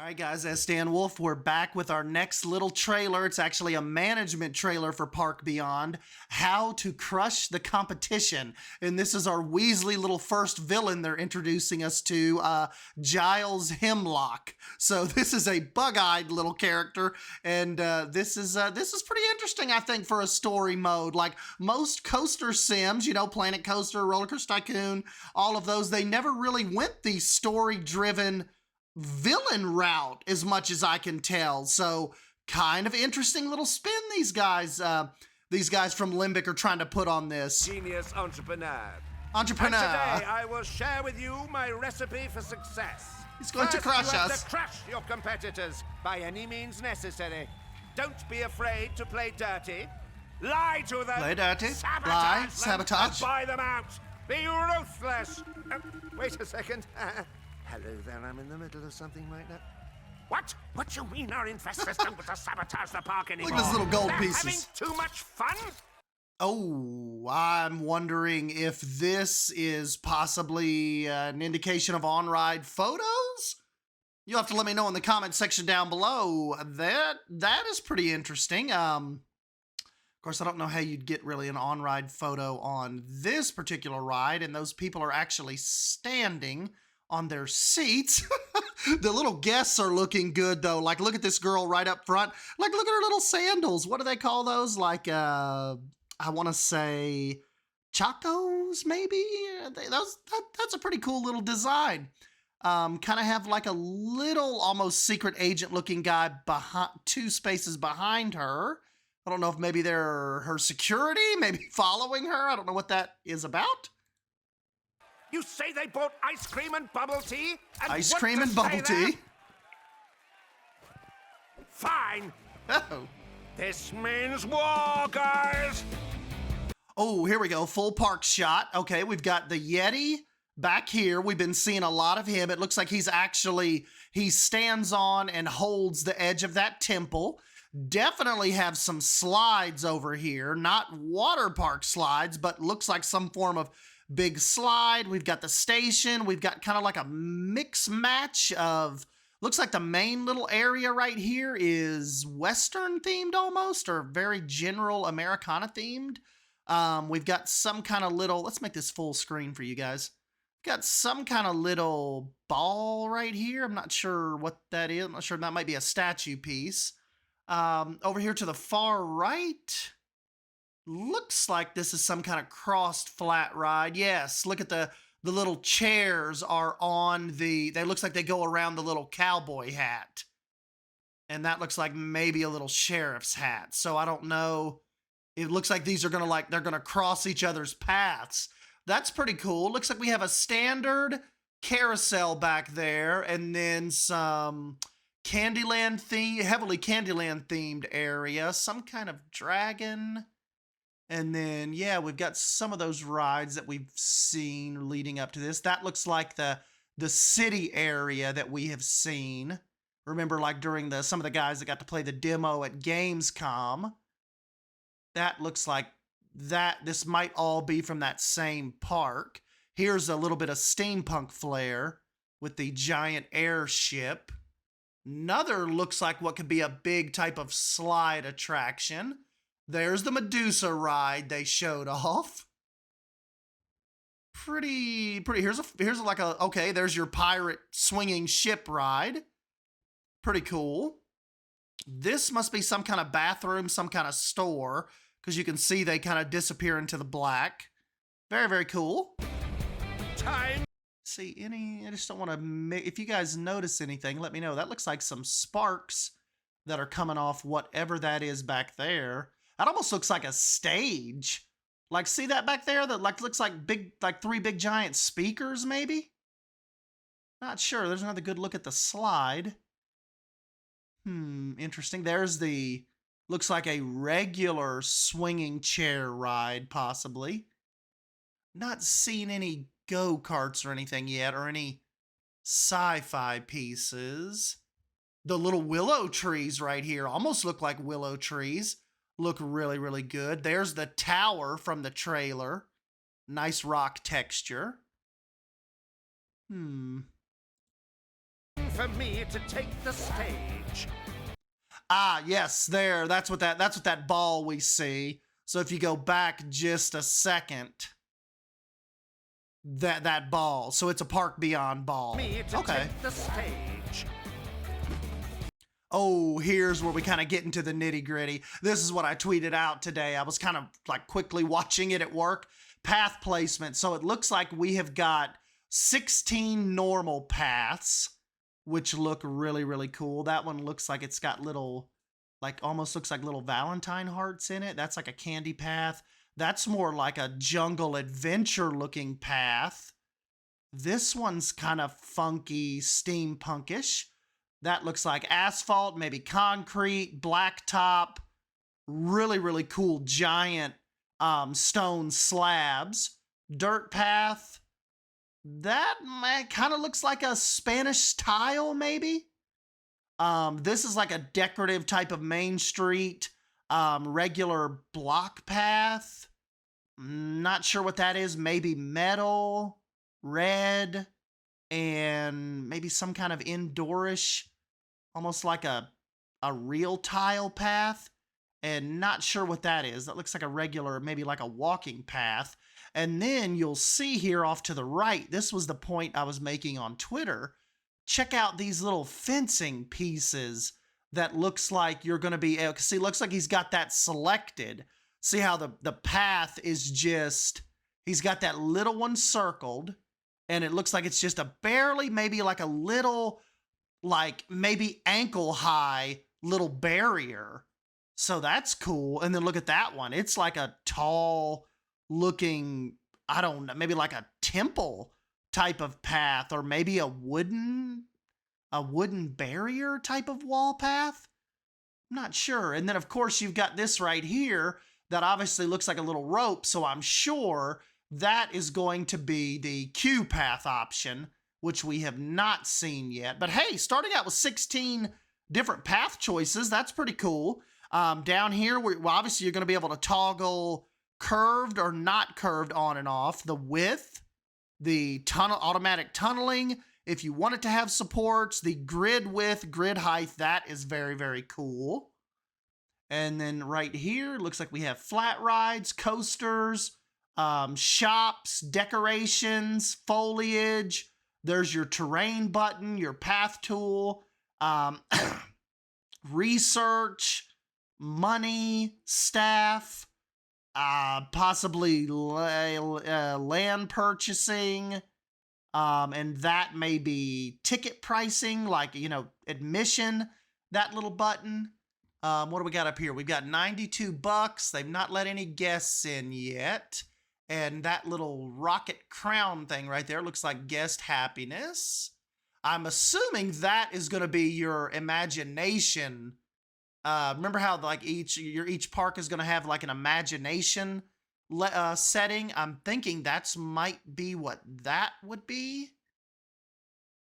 Alright guys, as Stan Wolf, we're back with our next little trailer. It's actually a management trailer for Park Beyond. How to Crush the Competition. And this is our Weasley little first villain they're introducing us to, Giles Hemlock. So this is a bug-eyed little character, and this is pretty interesting, I think, for a story mode. Like most coaster sims, you know, Planet Coaster, Roller Coaster Tycoon, all of those, they never really went the story-driven villain route as much as I can tell. So kind of interesting little spin these guys from Limbic are trying to put on this. Genius entrepreneur. And today I will share with you my recipe for success. He's going to crush you have us. To crush your competitors by any means necessary. Don't be afraid to play dirty. Lie to them. Play dirty. Sabotage Lie. them, Sabotage. and buy them out. Be ruthless. Wait a second. Hello there, I'm in the middle of something right now. What? What do you mean our investors don't want to sabotage the park anymore? Look at those little gold They're pieces. having too much fun? Oh, I'm wondering if this is possibly an indication of on-ride photos? You'll have to let me know in the comment section down below. That is pretty interesting. Of course, I don't know how you'd get really an on-ride photo on this particular ride, and those people are actually standing on their seats. The little guests are looking good though. Like, look at this girl right up front. Like, look at her little sandals. What do they call those? Like, I want to say Chacos, maybe? That's a pretty cool little design. Kind of have like a little almost secret agent looking guy behind, 2 spaces behind her. I don't know if maybe they're her security, maybe following her. I don't know what that is about. You say they bought ice cream and bubble tea? And Ice cream and bubble tea? Fine. Oh. This means war, guys. Oh, here we go. Full park shot. Okay, we've got the Yeti back here. We've been seeing a lot of him. It looks like he stands on and holds the edge of that temple. Definitely have some slides over here. Not water park slides, but looks like some form of big slide. We've got the station. We've got kind of like a mix match of, looks like the main little area right here is Western themed almost, or very general Americana themed. We've got some kind of little, let's make this full screen for you guys. Got some kind of little ball right here. I'm not sure what that is. I'm not sure, that might be a statue piece. Over here to the far right, looks like this is some kind of crossed flat ride. Yes, look at the little chairs are on they looks like they go around the little cowboy hat. And that looks like maybe a little sheriff's hat. So I don't know. It looks like these are they're gonna cross each other's paths. That's pretty cool. Looks like we have a standard carousel back there, and then some Candyland heavily Candyland themed area, some kind of dragon. And then, yeah, we've got some of those rides that we've seen leading up to this. That looks like the city area that we have seen. Remember, like during some of the guys that got to play the demo at Gamescom. That looks like this might all be from that same park. Here's a little bit of steampunk flair with the giant airship. Another looks like what could be a big type of slide attraction. There's the Medusa ride they showed off. Pretty. Here's like okay, there's your pirate swinging ship ride. Pretty cool. This must be some kind of bathroom, some kind of store, because you can see they kind of disappear into the black. Very, very cool. Time. See I just don't want to if you guys notice anything, let me know. That looks like some sparks that are coming off whatever that is back there. That almost looks like a stage. Like, see that back there? That looks like 3 big giant speakers, maybe? Not sure. There's another good look at the slide. Interesting. There's looks like a regular swinging chair ride, possibly. Not seeing any go-karts or anything yet, or any sci-fi pieces. The little willow trees right here almost look like willow trees. Look really, really good. There's the tower from the trailer. Nice rock texture. for me to take the stage. Ah, yes, there. That's what that ball we see. So if you go back just a second, that ball. So it's a Park Beyond ball. Me to take the stage. Oh, here's where we kind of get into the nitty-gritty. This is what I tweeted out today. I was kind of like quickly watching it at work. Path placement. So it looks like we have got 16 normal paths, which look really, really cool. That one looks like it's got little, like almost looks like little Valentine hearts in it. That's like a candy path. That's more like a jungle adventure looking path. This one's kind of funky, steampunkish. That looks like asphalt, maybe concrete, blacktop, really, really cool giant stone slabs. Dirt path. That kind of looks like a Spanish tile, maybe. This is like a decorative type of main street, regular block path. Not sure what that is. Maybe metal, red, and maybe some kind of indoorish, almost like a real tile path. And not sure what that is. That looks like a regular, maybe like a walking path. And then you'll see here off to the right, this was the point I was making on Twitter. Check out these little fencing pieces that looks like you're going to be, see, looks like he's got that selected. See how the path is just, he's got that little one circled, and it looks like it's just a barely, maybe like a little, like maybe ankle high little barrier. So that's cool. And then look at that one. It's like a tall looking, I don't know, maybe like a temple type of path, or maybe a wooden barrier type of wall path. I'm not sure. And then of course you've got this right here that obviously looks like a little rope. So I'm sure that is going to be the Q path option, which we have not seen yet. But hey, starting out with 16 different path choices, that's pretty cool. Down here, well, obviously you're going to be able to toggle curved or not curved on and off, the width, the automatic tunneling, if you want it to have supports, the grid width, grid height, that is very, very cool. And then right here, looks like we have flat rides, coasters, shops, decorations, foliage. There's your terrain button, your path tool, research, money, staff, possibly land purchasing, and that may be ticket pricing, like, you know, admission, that little button. What do we got up here? We've got $92. They've not let any guests in yet. And that little rocket crown thing right there looks like guest happiness. I'm assuming that is going to be your imagination. Remember how like each park is going to have like an imagination setting? I'm thinking that's might be what that would be.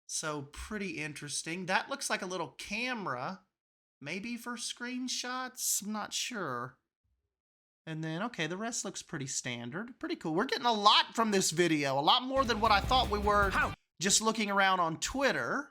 So pretty interesting. That looks like a little camera, maybe for screenshots. I'm not sure. And then, okay, the rest looks pretty standard. Pretty cool. We're getting a lot from this video. A lot more than what I thought we were just looking around on Twitter.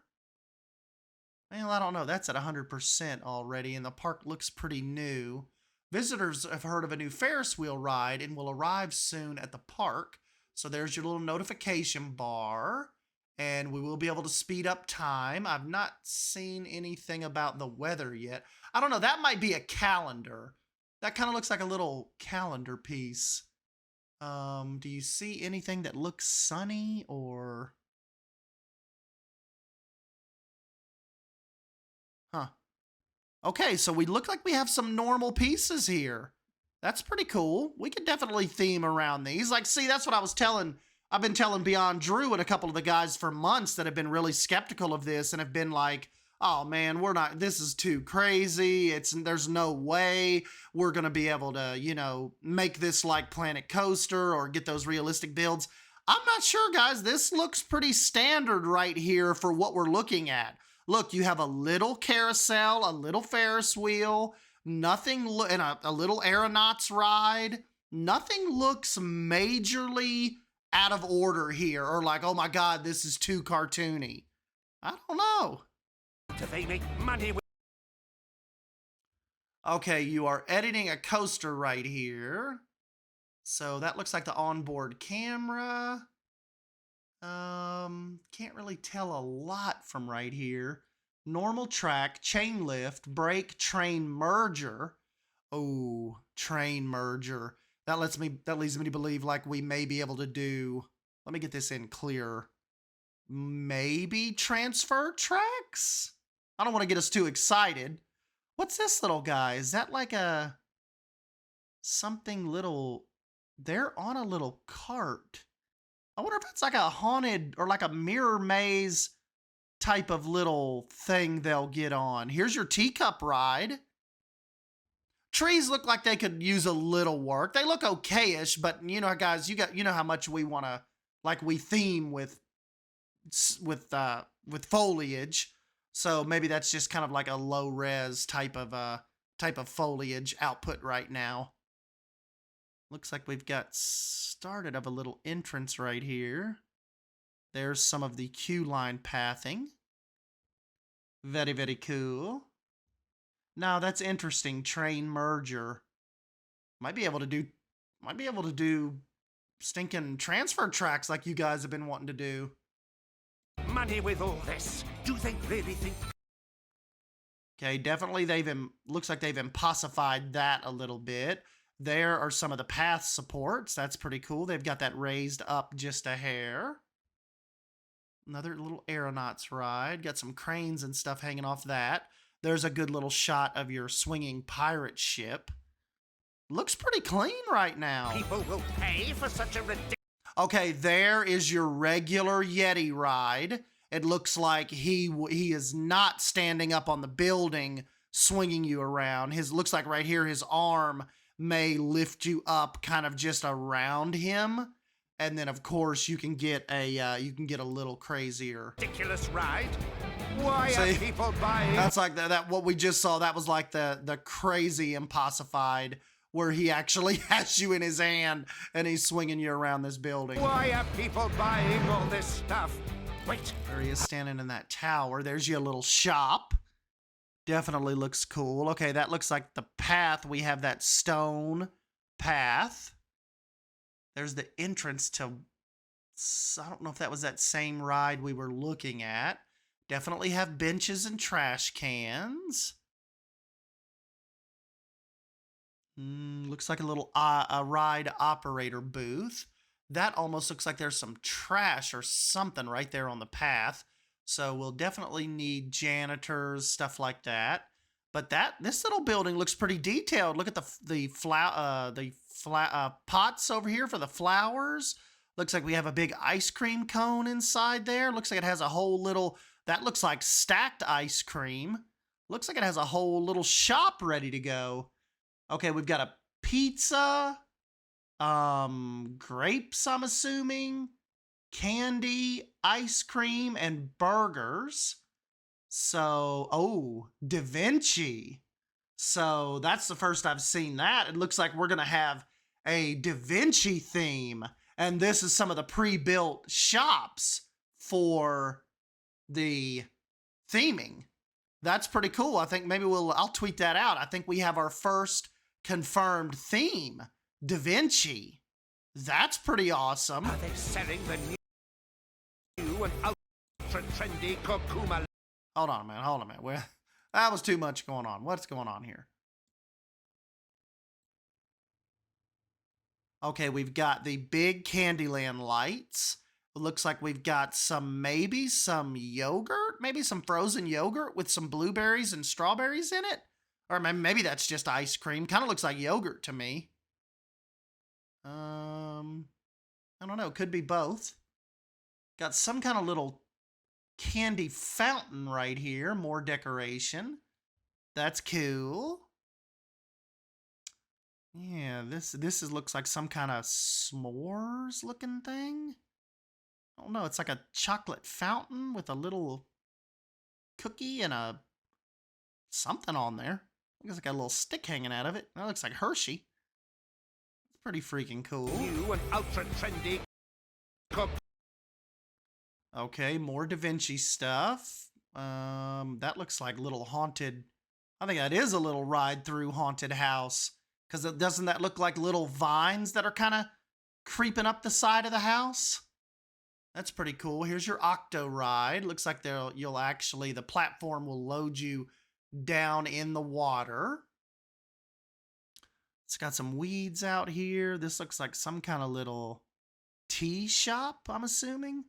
Well, I don't know. That's at 100% already, and the park looks pretty new. Visitors have heard of a new Ferris wheel ride and will arrive soon at the park. So there's your little notification bar, and we will be able to speed up time. I've not seen anything about the weather yet. I don't know. That might be a calendar. That kind of looks like a little calendar piece. Do you see anything that looks sunny or... Huh. Okay, so we look like we have some normal pieces here. That's pretty cool. We could definitely theme around these. Like, see, that's what I was telling... I've been telling Beyond Drew and a couple of the guys for months that have been really skeptical of this and have been like, oh man, this is too crazy. There's no way we're going to be able to, you know, make this like Planet Coaster or get those realistic builds. I'm not sure, guys. This looks pretty standard right here for what we're looking at. Look, you have a little carousel, a little Ferris wheel, nothing, and a little aeronauts ride. Nothing looks majorly out of order here or like, oh my God, this is too cartoony. I don't know. Do they make money with... Okay, you are editing a coaster right here. So that looks like the onboard camera. Can't really tell a lot from right here. Normal track, chain lift, brake, train merger. Oh, train merger. That leads me to believe like we may be able to do, let me get this in clear. Maybe transfer tracks? I don't want to get us too excited. What's this little guy? Is that like a something little? They're on a little cart. I wonder if it's like a haunted or like a mirror maze type of little thing they'll get on. Here's your teacup ride. Trees look like they could use a little work. They look okay-ish, but you know, guys, you know how much we want to, like, we theme with foliage. So maybe that's just kind of like a low res type of foliage output right now. Looks like we've got started of a little entrance right here. There's some of the queue line pathing. Very, very cool. Now that's interesting. Train merger. Might be able to do stinking transfer tracks like you guys have been wanting to do. Money with all this? Do they really think... Okay, definitely looks like they've impossified that a little bit. There are some of the path supports. That's pretty cool. They've got that raised up just a hair. Another little aeronauts ride. Got some cranes and stuff hanging off that. There's a good little shot of your swinging pirate ship. Looks pretty clean right now. People will pay for such a ridiculous... Okay, there is your regular Yeti ride. It looks like he is not standing up on the building, swinging you around. Looks like right here, his arm may lift you up kind of just around him. And then, of course, you can get a little crazier. Ridiculous ride? Why are people buying? That's like that. What we just saw. That was like the crazy impossified, where he actually has you in his hand and he's swinging you around this building. Why are people buying all this stuff? Wait. There he is standing in that tower. There's your little shop. Definitely looks cool. Okay, that looks like the path. We have that stone path. There's the entrance to, I don't know if that was that same ride we were looking at. Definitely have benches and trash cans. Looks like a little a ride operator booth. That almost looks like there's some trash or something right there on the path. So we'll definitely need janitors, stuff like that. But this little building looks pretty detailed. Look at the pots over here for the flowers. Looks like we have a big ice cream cone inside there. Looks like it has a whole little, that looks like stacked ice cream. Looks like it has a whole little shop ready to go. Okay, we've got a pizza, grapes, I'm assuming, candy, ice cream, and burgers. So, oh, Da Vinci. So that's the first I've seen that. It looks like we're going to have a Da Vinci theme. And this is some of the pre-built shops for the theming. That's pretty cool. I think maybe I'll tweet that out. I think we have our first confirmed theme, Da Vinci. That's pretty awesome. Are they selling the new and ultra trendy Kokuma? Hold on a minute. Well, that was too much going on. What's going on here? Okay, we've got the big Candyland lights. It looks like we've got maybe some yogurt, maybe some frozen yogurt with some blueberries and strawberries in it. Or maybe that's just ice cream. Kind of looks like yogurt to me. I don't know. Could be both. Got some kind of little candy fountain right here. More decoration. That's cool. Yeah, this looks like some kind of s'mores looking thing. I don't know. It's like a chocolate fountain with a little cookie and a something on there. Looks like a little stick hanging out of it. That looks like Hershey. It's pretty freaking cool. New and ultra trendy. Okay, more Da Vinci stuff. That looks like little haunted. I think that is a little ride through haunted house. Because doesn't that look like little vines that are kind of creeping up the side of the house? That's pretty cool. Here's your octo ride. Looks like the platform will load you down in the water. It's got some weeds out here. This looks like some kind of little tea shop, I'm assuming.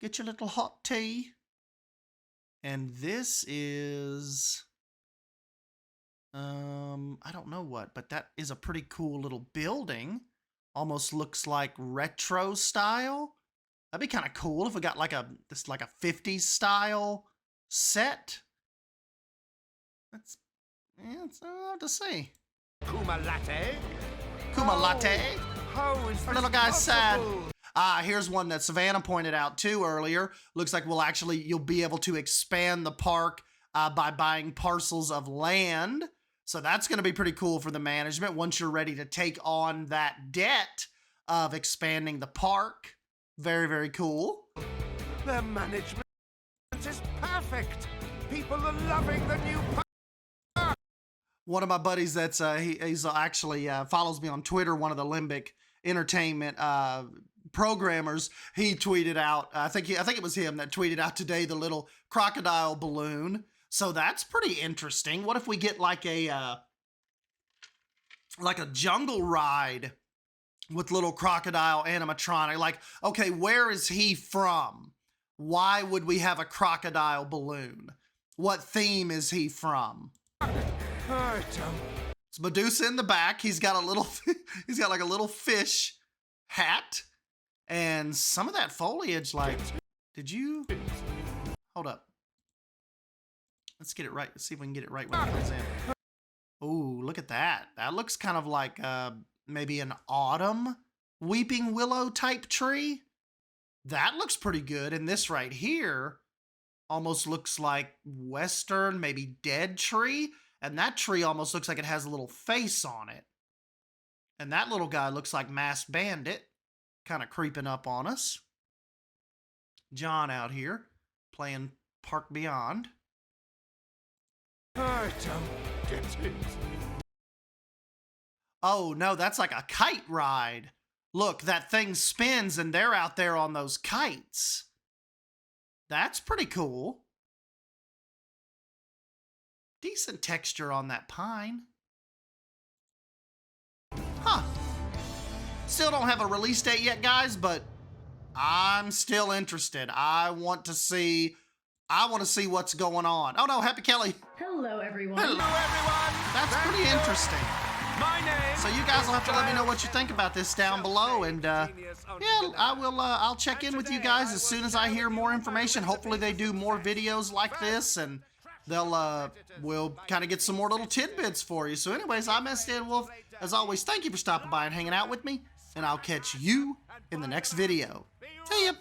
Get your little hot tea. And this is, I don't know what, but that is a pretty cool little building. Almost looks like retro style. That'd be kind of cool if we got like a 50s style set. It's hard to see. Kuma latte? Kuma latte? How is Our this little guy's sad. possible? Here's one that Savannah pointed out too earlier. Looks like you'll be able to expand the park by buying parcels of land. So that's going to be pretty cool for the management once you're ready to take on that debt of expanding the park. Very, very cool. The management is perfect. People are loving the new park. One of my buddies that's he's actually follows me on Twitter, one of the Limbic Entertainment programmers, he tweeted out, I think it was him that tweeted out today the little crocodile balloon. So that's pretty interesting. What if we get like a jungle ride with little crocodile animatronic? Like, okay, where is he from? Why would we have a crocodile balloon? What theme is he from? It's Medusa in the back. He's got like a little fish hat. And some of that foliage, like, hold up. Let's get it right. Let's see if we can get it right when it comes in. Oh, look at that. That looks kind of like maybe an autumn weeping willow type tree. That looks pretty good. And this right here almost looks like western, maybe dead tree. And that tree almost looks like it has a little face on it. And that little guy looks like Masked Bandit, kind of creeping up on us. John out here playing Park Beyond. I don't get it. Oh, no, that's like a kite ride. Look, that thing spins and they're out there on those kites. That's pretty cool. Decent texture on that pine. Huh. Still don't have a release date yet, guys, but I'm still interested. I want to see what's going on. Oh no, Happy Kelly. Hello, everyone. Hello, everyone. That's pretty interesting. My name. So you guys will have to let me know what you think about this down below, and yeah, I will. I'll check in with you guys as soon as I hear more information. Hopefully they do more videos like this, and we'll kind of get some more little tidbits for you. So anyways, I'm S.Dan Wolf. As always, thank you for stopping by and hanging out with me, and I'll catch you in the next video. See ya.